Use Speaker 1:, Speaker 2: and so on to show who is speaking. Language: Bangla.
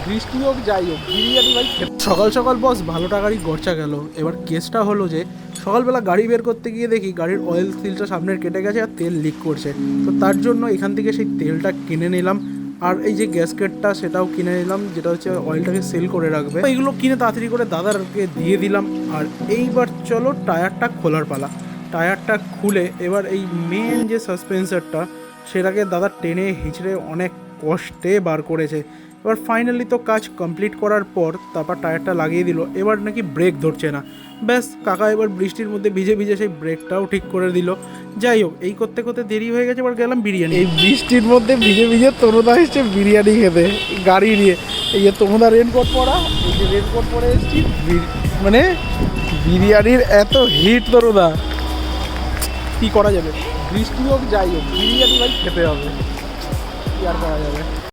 Speaker 1: বৃষ্টি হোক যাই হোক বিরিয়ানি ভাই সকাল সকাল বস ভালো টাকারই খরচা গেল। এবার কেসটা হলো যে সকালবেলা গাড়ি বের করতে গিয়ে দেখি গাড়ির অয়েল সিলটা সামনের কেটে গেছে আর তেল লিক করছে। তো তার জন্য এখান থেকে সেই তেলটা কিনে নিলাম, আর এই যে গ্যাসকেটটা সেটাও কিনে নিলাম, যেটা হচ্ছে অয়েলটাকে সেল করে রাখবে। এইগুলো কিনে তাড়াতাড়ি করে দাদারকে দিয়ে দিলাম। আর এইবার চলো টায়ারটা খোলার পালা। টায়ারটা খুলে এবার এই মেন যে সাসপেন্সারটা সেটাকে দাদা টেনে হিচড়ে অনেক কষ্টে বার করেছে। এবার ফাইনালি তো কাজ কমপ্লিট করার পর তারপর টায়ারটা লাগিয়ে দিল। এবার নাকি ব্রেক ধরছে না। ব্যাস কাকা এবার বৃষ্টির মধ্যে ভিজে ভিজে সেই ব্রেকটাও ঠিক করে দিল। যাই হোক এই করতে করতে দেরি হয়ে গেছে, এবার গেলাম বিরিয়ানি। এই বৃষ্টির মধ্যে ভিজে ভিজে তনুদা এসছে বিরিয়ানি খেতে গাড়ি নিয়ে। এই যে তনুদা রেনকোট পরা, এই যে রেনকোট পরে এসছি, মানে বিরিয়ানির এত হিট তনুদা, কি করা যাবে? বৃষ্টি হোক যাই হোক বিরিয়ানি ভাই খেতে হবে, কি আর করা যাবে।